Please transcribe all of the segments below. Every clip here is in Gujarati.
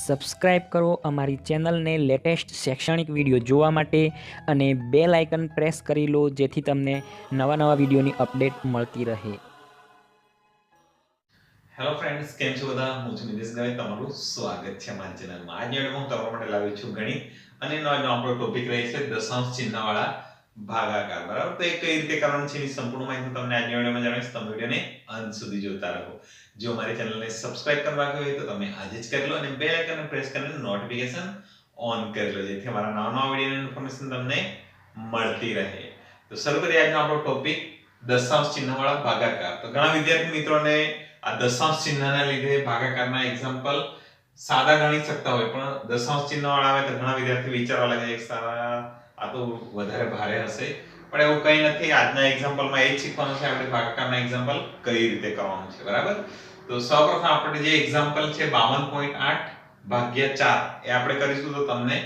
સબસ્ક્રાઇબ કરો અમારી ચેનલને લેટેસ્ટ શૈક્ષણિક વિડીયો જોવા માટે અને બેલ આઇકન પ્રેસ કરી લો જેથી તમને નવા વિડીયોની અપડેટ મળતી રહે. હેલો ફ્રેન્ડ્સ, કેમ છો બધા? હું છું નિલેશ ગવે, તમારું સ્વાગત છે મારી ચેનલમાં. આજની વિડીયોમાં હું તમારા માટે લાવ્યો છું ગણિત અને એનો આજનો આપણો ટોપિક રહે છે દશાંશ ચિહ્નવાળા ભાગાકાર. બરાબર, તો એ કઈ રીતે કરવાનું છે એની સંપૂર્ણ માહિતી તમને આજની વિડીયોમાં જણાવીશ. તમે વિડીયોને અંત સુધી જોતા રહો. જો મારી ચેનલને સબસ્ક્રાઇબ કરવા હોય તો તમે આજે જ કરી લો અને બેલ આઇકનને પ્રેસ કરીને નોટિફિકેશન ઓન કરી લો જેથી મારા નવા વિડીયોની ઇન્ફોર્મેશન તમને મળતી રહે. તો શરૂ કરીએ આજનો આપણો ટોપિક દશાંશ ચિહ્નવાળા ભાગાકાર. તો ઘણા વિદ્યાર્થી મિત્રોને આ દશાંશ ચિહ્નના લીધે ભાગાકારના એક્ઝામ્પલ સાદા ગણી શકતા હોય પણ દશાંશ ચિહ્ન વાળા આવે તો ઘણા વિદ્યાર્થી વિચારવા લાગે કે સારા આ તો વધારે ભારે હશે, પણ એવું કંઈ નથી. આજના એક્ઝામ્પલમાં એ જ શીખવાનું છે આપણે ભાગાકારના એક્ઝામ્પલ કઈ રીતે કરવાનું છે. બરાબર, તો સૌપ્રથમ આપણે જે એક્ઝામ્પલ છે 52.8 ભાગ્યા 4 એ આપણે કરીશું તો તમને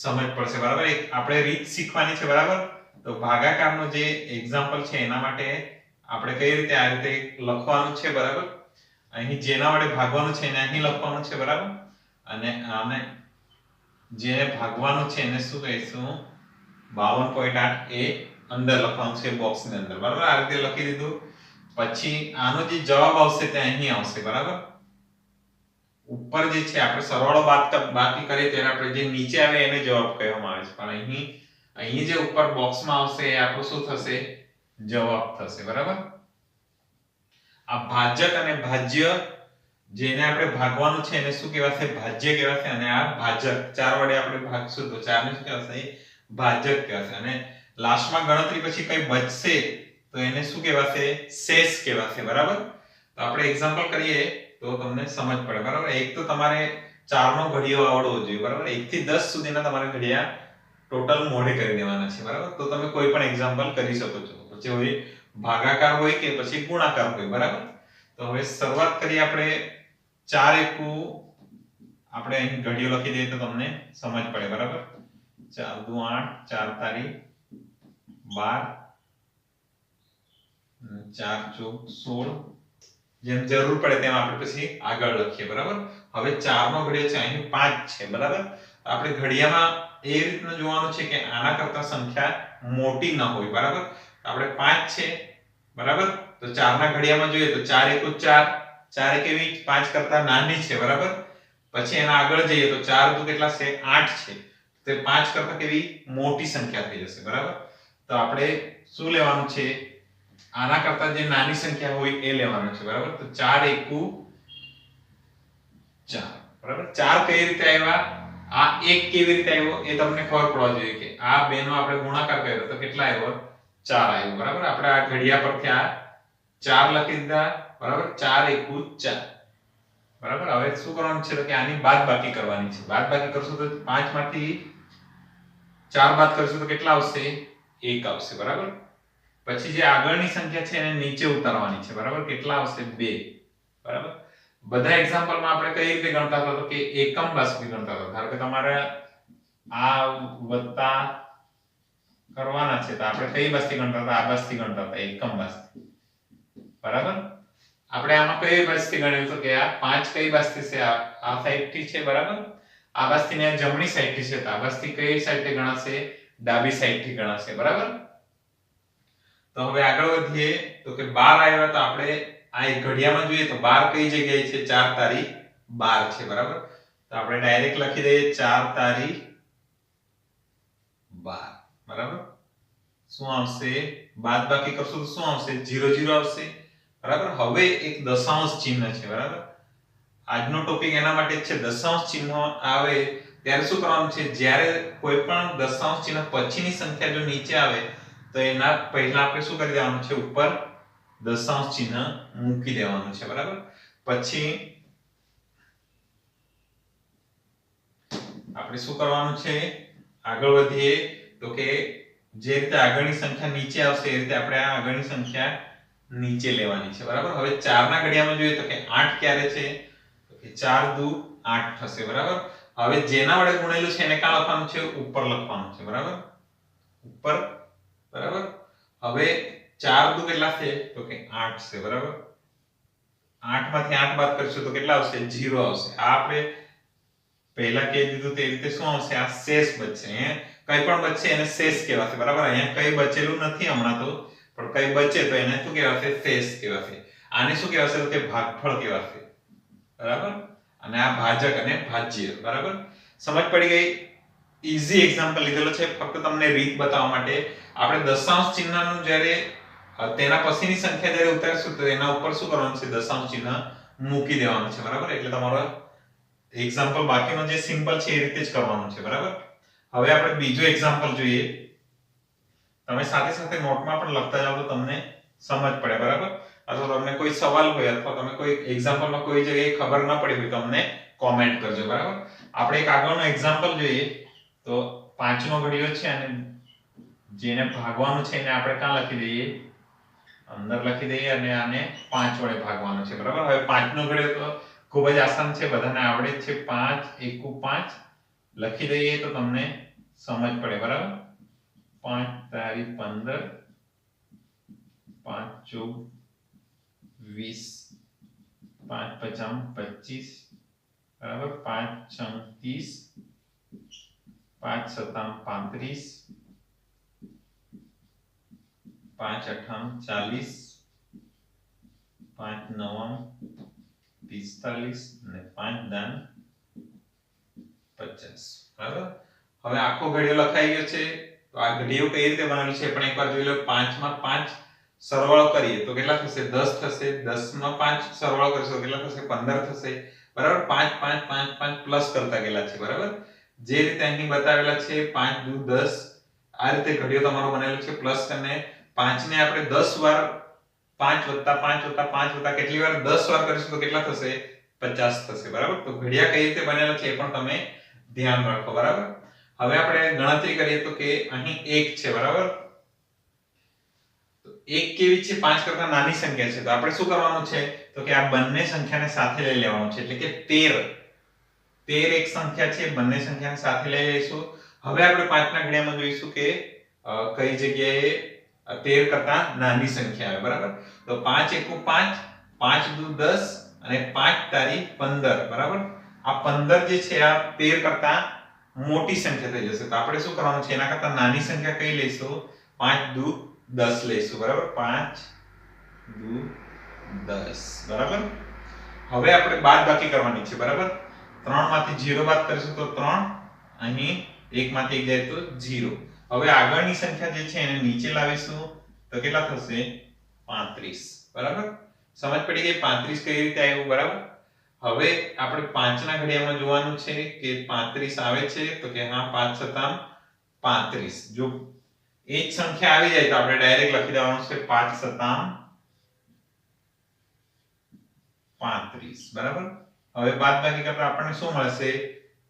સમજ પડશે. બરાબર, એક આપણે રીત શીખવાની છે. બરાબર, તો ભાગાકારનો જે એક્ઝામ્પલ છે એના માટે આપણે કઈ રીતે આ રીતે લખવાનું છે. બરાબર, અહીં જેના વડે ભાગવાનું છે એને અહીં લખવાનું છે. બરાબર, અને આને જેને ભાગવાનું છે એને શું કહીશું 52.8 એ અંદર લખવાનું છે બોક્સની અંદર. બરાબર, આ રીતે લખી દીધું. પછી આનો જે જવાબ આવશે તે અહીં આવશે. બરાબર, ઉપર જે છે આપણે સરવાળો બાકી કરીએ ત્યારે આપણે જે નીચે આવે એને જવાબ કહેવામાં આવે છે, પણ અહીં જે ઉપર બોક્સમાં આવશે એ આપણું શું થશે? જવાબ થશે. બરાબર, આ ભાજક અને ભાજ્ય જેને આપણે ભાગવાનું છે એને શું કહેવાશે? ભાજ્ય કહેવાશે. અને આ ભાજક 4 વડે આપણે ભાગશું તો 4 ને શું કહેવાશે? ભાજક કહેવાશે. અને લાસ્ટમાં ગણતરી પછી કંઈ બચશે તો એને શું કહેવાશે? શેષ કહેવાશે. બરાબર, તો આપણે એક્ઝામ્પલ કરીએ તો તમને સમજ પડે. બરાબર, એક તો તમારે 4 નો ઘડિયો આવડવો જોઈએ. બરાબર, 1 થી 10 સુધીના તમારે ઘડિયા ટોટલ મોઢે કરી દેવાના છે. બરાબર, તો તમે કોઈ પણ એક્ઝામ્પલ કરી શકો છો, પછી હોય ભાગાકાર હોય કે પછી ગુણાકાર હોય. બરાબર, તો હવે શરૂઆત કરીએ આપણે 4 એકુ આપણે અહીં ઘડિયો લખી દઈએ તો તમને સમજ પડે. બરાબર, 4 દુ 8, 4 તારી 12, 4 ચોક 16, જેમ જરૂર પડે તેમ આપણે પછી આગળ લખીએ. બરાબર, હવે 4 નો ઘડિયો છે અહીં 5 છે. બરાબર, આપણે ઘડિયામાં એ રીતનું જોવાનું છે કે આના કરતા સંખ્યા મોટી ન હોય. બરાબર, આપણે 5 છે. બરાબર, તો 4 ના ઘડિયામાં જોઈએ તો 4 એકુ 4, 4 કેવી 5 કરતા નાની છે. બરાબર, પછી એના આગળ જઈએ તો 4 દુ કેટલા છે? 8 છે. તો 5 કરતા કેવી મોટી સંખ્યા થઈ જશે. બરાબર, તો આપણે શું લેવાનું છે? આના કરતા જે નાની સંખ્યા હોય એ લેવાનું છે. બરાબર, તો 4 એકુ 4. બરાબર, 4 કઈ રીતે આવ્યા? આ 1 કેવી રીતે આવ્યો એ તમને ખબર પડવા જોઈએ કે આ બેનો આપણે ગુણાકાર કર્યો તો કેટલા આવ્યો? 4 આવ્યો. બરાબર, આપણે આ ઘડિયા પરથી આ 4 લખી દીધા. બરાબર, 4 એકુ 4. બરાબર, હવે શું કરવાનું છે તો કે આની બાદબાકી કરવાની છે. બાદબાકી કરશું તો 5 માંથી 4 બાદ કરશું તો કેટલા આવશે? 1 આવશે. બરાબર, પછી જે આગળની સંખ્યા છે એને નીચે ઉતારવાની છે. બરાબર, કેટલા આવશે? 2. બરાબર, બધા એક્ઝામ્પલમાં આપણે કઈ રીતે ગણતા હતા તો કે એકમ બાદથી ગણતા હતા. ધારો કે તમારે આ વત્તા કરવાના છે તો આપણે કઈ બાદથી ગણતા હતા? આ બાદથી ગણતા હતા, એકમ બાદથી. બરાબર, આપણે આમાં કઈ બાદથી ગણ્યું તો કે આ 5 કઈ બાદથી છે? આ સાઈડથી છે. બરાબર, આ બાજુથી ને જમણી સાઈડથી છે. તો આ બાજુથી કઈ સાઈડથી ગણાશે? ડાબી સાઈડથી ગણાશે. બરાબર, તો હવે આગળ વધીએ તો કે 12 આવ્યા તો આપણે આ એક ઘડિયામાં જોઈએ તો 12 કઈ જગ્યાએ છે? 4 તારી 12 છે. બરાબર, તો આપણે ડાયરેક્ટ લખી દઈએ 4 તારી 12. બરાબર, શું આવશે? બાદબાકી કરશું તો શું આવશે? 0 0 આવશે. બરાબર, હવે એક દશાંશ ચિહ્ન છે. બરાબર, આજનો ટોપિક એના માટે જ છે. દશાંશ ચિહ્ન આવે ત્યારે શું કરવાનું છે? જ્યારે કોઈ પણ દશાંશ ચિહ્ન પછીની સંખ્યા જો નીચે આવે તો એના પહેલા આપણે શું કરી દેવાનું છે? ઉપર દશાંશ ચિહ્ન મૂકી દેવાનું છે. બરાબર, પછી આપણે શું કરવાનું છે? આગળ વધીએ તો કે જે રીતે આગળની સંખ્યા નીચે આવશે એ રીતે આપણે આ આગળની સંખ્યા નીચે લેવાની છે. બરાબર, હવે 4 ના ઘડિયામાં જોઈએ તો કે 8 ક્યારે છે? તો કે 4 દુ 8 થશે. બરાબર, હવે જેના વડે ગુણેલું છે એને ક્યાં લખવાનું છે? ઉપર લખવાનું છે. બરાબર, ઉપર. બરાબર, હવે 4 દુ કેટલા છે? તો કે 8 છે. બરાબર, 8 માંથી 8 બાદ કરશું તો કેટલા આવશે? 0 આવશે. આ આપણે પહેલા કહી દીધું તે રીતે શું આવશે? આ શેષ બચશે. કઈ પણ બચશે એને શેષ કહેવાશે, બરાબર. અહીંયા કઈ બચેલું નથી હમણાં તો, પણ કઈ બચે તો એને શું કહેવાશે? શેષ કહેવાશે. આને શું કહેવાશે? તો કે ભાગફળ કહેવાશે, બરાબર. અને આ ભાજક અને ભાજ્ય, બરાબર. સમજ પડી ગઈ? ઈઝી એક્ઝામ્પલ લીધેલો છે ફક્ત તમને રીત બતાવવા માટે. આપણે દશાંશ ચિહ્નનું જ્યારે તેના પછીની સંખ્યા જ્યારે ઉતારશું તો એના ઉપર શું કરવાનું છે? દશાંશ ચિહ્ન મૂકી દેવાનું છે, બરાબર. એટલે તમારો એક્ઝામ્પલ બાકીનો જે સિમ્પલ છે એ રીતે જ કરવાનું છે, બરાબર. હવે આપણે બીજો એક્ઝામ્પલ જોઈએ. તમે સાથે સાથે નોટમાં પણ લખતા જાઓ તો તમને સમજ પડે, બરાબર. અથવા તમને કોઈ સવાલ હોય અથવા તમે કોઈ એક્ઝામ્પલમાં કોઈ જગ્યાએ ખબર ન પડી હોય તો તમને કોમેન્ટ કરજો, બરાબર. આપણે એક આગળનો એક્ઝામ્પલ જોઈએ. તો 5 નો ઘડિયો છે અને જેને ભાગવાનું છે એને આપણે ક્યાં લખી દઈએ? અંદર લખી દઈએ અને આને 5 વડે ભાગવાનું છે, બરાબર. હવે 5 નો ઘડિયો તો ખૂબ જ આસાન છે, બધાને આવડે જ છે. 5 એકુ 5 લખી દઈએ તો તમને સમજ પડે, બરાબર. 5 તારી 15, 5 ચોક 20, 5 પચામ 25, બરાબર. 5 છંગ 30, 5 સતામ 35, 5 અઠામ 40, 5 નવમ 45 અને 5 દાન 50, બરાબર. હવે આખો ઘડિયો લખાઈ ગયો છે. તો આ ઘડિયો કઈ રીતે બનાવેલું છે પણ એકવાર જોઈ લો. 5 માં 5 સરવાળો કરીએ તો કેટલા થશે? 10 થશે. 10 માં 5 સરવાળો કરીશું તો કેટલા થશે? 15 થશે, બરાબર. 5 5 5 5 પ્લસ કરતા ગયેલા છે, બરાબર. જે રીતે અહીં બતાવેલા છે 5 દુ 10, આ રીતે ઘડિયો તમારો બનેલો છે. પ્લસ અને 5 ને આપણે 10 વાર 5 + 5 + 5 + કેટલી વાર? 10 વાર કરીશું તો કેટલા થશે? 50 થશે, બરાબર. તો ઘડિયા કઈ રીતે બનેલા છે એ પણ તમે ધ્યાન રાખો, બરાબર. હવે આપણે ગણતરી કરીએ તો કે અહીં 1 છે, બરાબર. તો 1 કેવી છે? 5 કરતા નાની સંખ્યા છે. તો આપણે શું કરવાનું છે? તો કે આ બંને સંખ્યાને સાથે લઈ લેવાનું છે. એટલે કે 13 એક સંખ્યા છે, બંને સંખ્યાને સાથે લઈ લઈશું. હવે આપણે 5 ના ઘડિયામાં જોઈશું કે કઈ જગ્યાએ 13 કરતા નાની સંખ્યા આવે, બરાબર. તો 5 એકુ 5, 5 દુ 10 અને 5 તારી 15, બરાબર. આ 15 જે છે આ 13 કરતા મોટી સંખ્યા થઈ જશે. તો આપણે શું કરવાનું છે? એના કરતા નાની સંખ્યા કઈ લઈશું? 5 દુ 10 લઈશું, બરાબર. 5 દુ 10, બરાબર. હવે આપણે બાદબાકી કરવાની છે, બરાબર. 3 માંથી 0 બાદ કરીશું તો 3, અહીં 1 માંથી 1 જાય તો 0. હવે આગળની સંખ્યા જે છે એને નીચે લાવીશું તો કેટલા થશે? 35, બરાબર. સમજ પડી ગઈ? 35 કઈ રીતે આવ્યું, બરાબર. હવે આપણે 5 ના ઘડિયામાં જોવાનું છે કે 35 આવે છે તો કે હા 5 સતામ 35. જો એ જ સંખ્યા આવી જાય તો આપણે ડાયરેક્ટ લખી દેવાનું છે 5 સતામ 35, બરાબર. હવે બાદબાકી કરતા આપણને શું મળશે?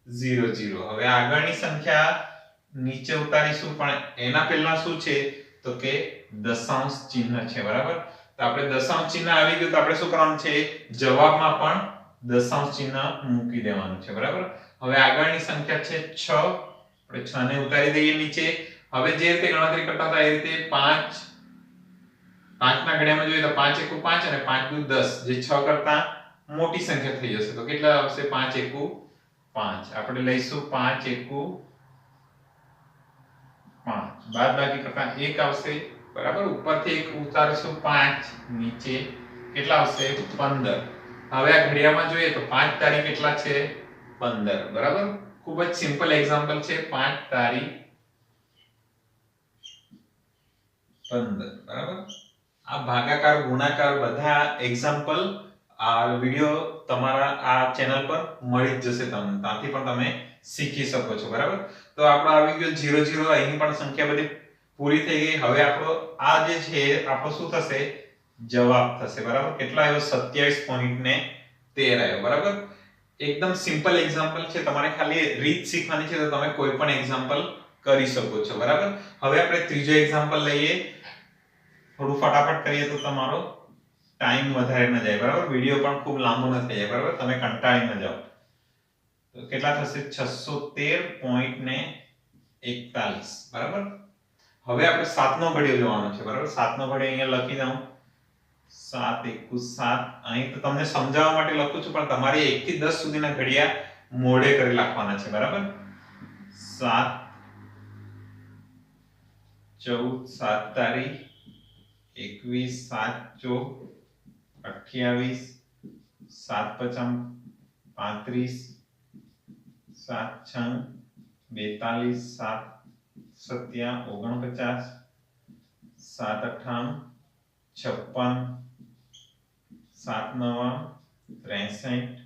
0 0. હવે આગળની સંખ્યા નીચે ઉતારીશું પણ એના પહેલા શું છે? તો કે દશાંશ ચિહ્ન છે, બરાબર. તો આપણે દશાંશ ચિહ્ન આવી ગયું તો આપણે શું કરવાનું છે? જવાબમાં પણ દશાંશ ચિહ્ન મૂકી દેવાનું છે, બરાબર. હવે આગળની સંખ્યા છે 6. આપણે 6 ને ઉતારી દઈએ નીચે. હવે જે રીતે ગણતરી કરતા હતા એ રીતે 5 ના ઘડિયામાં જોઈએ તો 5 એકુ 5 અને 5 દુ 10 જે 6 કરતા મોટી સંખ્યા થઈ જશે. તો કેટલા આવશે? 5 એકુ 5. આપણે લઈશું 5 એકુ 5. બાદબાકી કરતા 1 આવશે, બરાબર. ઉપરથી 1 ઉતારીશું 5, નીચે કેટલા આવશે? 15. હવે આ ઘડિયામાં જોઈએ તો 5 તારીખ કેટલા છે? 15, બરાબર. ખૂબ જ સિમ્પલ એક્ઝામ્પલ છે. 5 તારીખ 15, બરાબર. આ ભાગાકાર ગુણાકાર બધા એક્ઝામ્પલ આ વિડિયો તમારા આ ચેનલ પર મળી જ જશે તમને. ત્યાંથી પણ તમે શીખી શકો છો, બરાબર. તો આપણો આવી ગયો 0 0. અહીં પણ સંખ્યા બધી પૂરી થઈ ગઈ. હવે આપણો આ જે છે આપણો શું થશે? જવાબ થશે, બરાબર. કેટલા આવ્યો? 27.13 આવ્યો, બરાબર. એકદમ સિમ્પલ એક્ઝામ્પલ છે. તમારે ખાલી રીત શીખવાની છે તો તમે કોઈ પણ એક્ઝામ્પલ કરી શકો છો, બરાબર. હવે આપણે ત્રીજો એક્ઝામ્પલ લઈએ. થોડું ફટાફટ કરીએ તો તમારો ટાઈમ વધારે ન જાય, બરાબર. વિડિયો પણ ખૂબ લાંબો ન થઈ જાય, બરાબર. તમે કંટાળી ન જાઓ. તો કેટલા થશે? 613.41, બરાબર. હવે આપણે 7 નો ઘડિયો જોવાનો છે, બરાબર. 7 નો ઘડિયો અહીંયા લખી દઉં. 7 એકુ 7. અહીં તો તમને સમજાવવા માટે લખું છું પણ તમારે 1 થી 10 સુધીના ઘડિયા મોડે કરી લખવાના છે બરાબર 7 14 7 તારીખ 21 7 28 7 55 35 7 42 7 49 7 58 56 7 9 63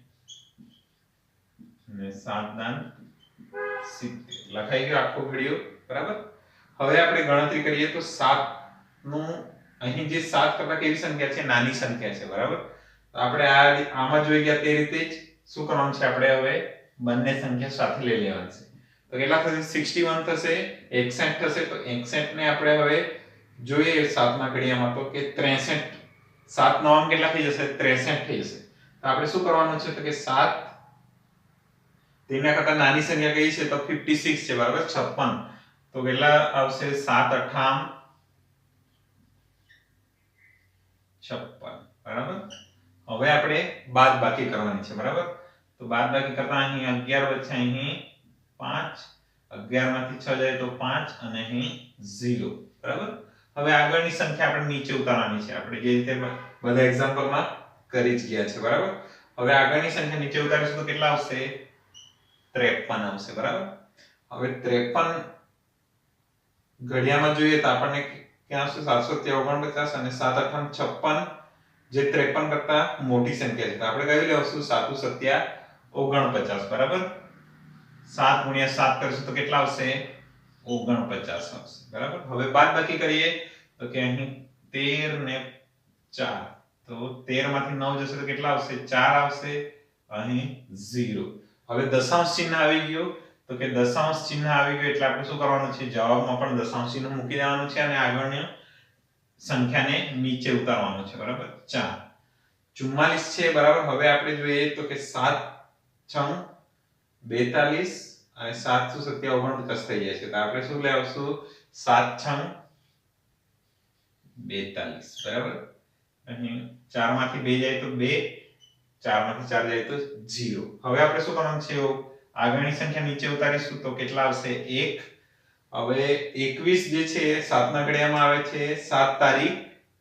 ને 7 દાન 70 લખાઈ ગયો આખો વિડિયો બરાબર હવે આપણે ગણતરી કરીએ તો 7 નું અહીં જે 7 કરતા કેવી સંખ્યા છે નાની સંખ્યા છે બરાબર તો આપણે આમાં જોઈ ગયા તે રીતે જ શું કરવાનું છે આપણે હવે બંને સંખ્યા સાથે લઈ લેવાની છે તો કેટલા થશે 61 થશે 61 થશે તો 61 ને આપણે હવે જોઈએ 7 ના ઘડિયામાં તો કે 63 7 નો આમ કેટલા થઈ જશે 63 થઈ જશે તો આપણે શું કરવાનું છે તો કે 7 તેના કરતા નાની સંખ્યા કઈ છે તો 56 છે બરાબર 56 તો કેટલા આવશે 7 58 56 બરાબર હવે આપણે બાદબાકી કરવાની છે બરાબર તો બાદબાકી કરતા અહીં 11 વચ્ચે અહીં 5 11 માંથી 6 જાય તો 5 અને અહીં 0 બરાબર હવે આગળની સંખ્યા આપણે નીચે ઉતારવાની છે આપણે જે રીતે બધા એક્ઝામ્પલમાં કરી જ ગયા છે બરાબર હવે આગળની સંખ્યા નીચે ઉતારીશું તો કેટલા આવશે 53 આવશે બરાબર હવે 53 ઘડિયામાં જોઈએ તો આપણને ક્યાં આવશે 749 અને 7 58 56 જે 53 કરતા મોટી સંખ્યા છે તો આપણે કઈ લેવશું 7 7 49 બરાબર 7 ગુણ્યા 7 કરીશું તો કેટલા આવશે 49 આવશે બરાબર હવે બાદબાકી કરીએ તો કે અહીં 13 ને 4 તો 13 માંથી 9 જશે તો કેટલા આવશે 4 આવશે અહીં 0 હવે દશાંશ ચિહ્ન આવી ગયું તો કે દશાંશ ચિહ્ન આવી ગયું એટલે આપણે શું કરવાનું છે જવાબમાં પણ દશાંશ ચિહ્ન મૂકી દેવાનું છે અને આગળની સંખ્યાને નીચે ઉતારવાનું છે બરાબર 4 44 છે બરાબર હવે આપણે જોઈએ તો કે 7 6 42 અને 7 7 49 થઈ જાય છે તો આપણે શું લેવશું 7 6 42 બરાબર અહીં 4 માંથી 2 જાય તો 2 4 માંથી 4 જાય તો 0 હવે આપણે શું કરવાનું છે આગળની સંખ્યા નીચે ઉતારીશું તો કેટલા આવશે 1 હવે 21 જે છે 7 ના ઘડિયામાં આવે છે 7 તારીખ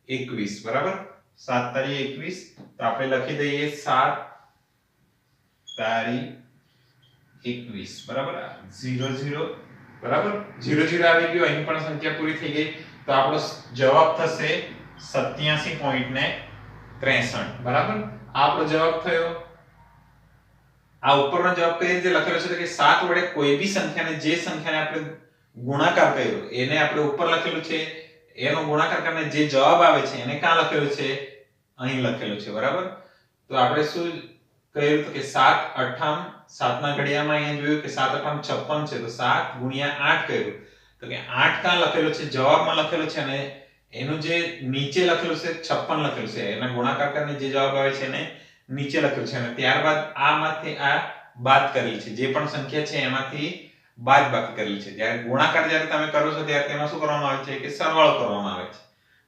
21 બરાબર 7 તારીખ 21 તો આપણે લખી દઈએ 7 તારીખ 21 બરાબર 00 બરાબર 00 આવી ગયો અહીં પણ સંખ્યા પૂરી થઈ ગઈ તો આપણો જવાબ થશે 87.63 બરાબર આપણો જવાબ થયો આ ઉપરનો જવાબ કઈ રીતે લખેલો છે કે 7 વડે કોઈ બી સંખ્યાને જે સંખ્યાને આપણે ગુણાકાર કર્યો એને આપણે ઉપર લખેલું છે એનો ગુણાકાર કરીને જે જવાબ આવે છે એને ક્યાં લખેલું છે અહીં લખેલું છે બરાબર તો આપણે શું કહ્યું તો કે 7 8 7 ના ઘડિયામાં અહીંયા જોયું કે 7 8 56 છે તો 7 ગુણ્યા 8 કર્યું તો કે 8 ક્યાં લખેલું છે જવાબમાં લખેલું છે અને એનું જે નીચે લખેલું છે 56 લખેલું છે એના ગુણાકાર કરીને જે જવાબ આવે છે એને નીચે લખેલું છે અને ત્યારબાદ આમાંથી આ બાદ કરેલી છે જે પણ સંખ્યા છે એમાંથી બાદબાકી કરેલી છે જ્યારે ગુણાકાર જ્યારે તમે કરો છો ત્યારે તેમાં શું કરવામાં આવે છે કે સરવાળો કરવામાં આવે છે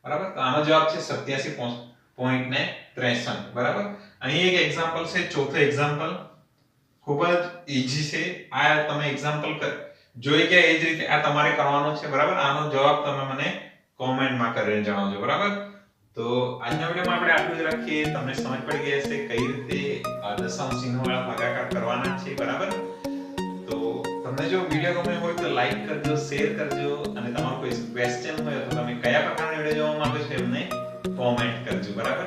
બરાબર તો આનો જવાબ છે 87.63 બરાબર અહીં એક એક્ઝામ્પલ છે ચોથો એક્ઝામ્પલ ખૂબ જ ઈઝી છે આ તમે એક્ઝામ્પલ જોઈ ગયા એ જ રીતે આ તમારે કરવાનો છે બરાબર આનો જવાબ તમે મને કોમેન્ટમાં કરીને જણાવજો બરાબર તો આજના વિડિયોમાં આપણે આટલું જ રાખીએ તમને સમજ પડી ગઈ હશે કઈ રીતે દશાંશ ચિહ્નવાળા ભાગાકાર કરવાના છે બરાબર તો તમને જો વિડિયો ગમ્યો હોય તો લાઈક કરજો શેર કરજો અને તમારો કોઈ ક્વેશ્ચન હોય તો તમે કયા પ્રકારના વિડિયો જોવા માંગો છો એમને કોમેન્ટ કરજો બરાબર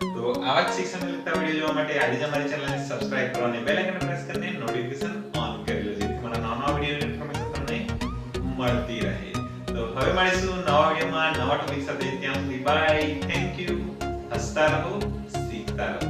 તો આવા જ શિક્ષણને લગતા વિડિયો જોવા માટે આજે જ અમારી ચેનલને સબસ્ક્રાઇબ કરો અને બેલ આઇકન પ્રેસ કરીને નોટિફિકેશન ઓન કરી લો જેથી મારા નવા વિડિયોની ઇન્ફોર્મેશન તમને મળતી રહે તો હવે મળીશું નવા વિડિયોમાં નવા ટોપિક સાથે ત્યાં સુધી બાય થેન્ક યુ હસતા રહો શીખતા રહો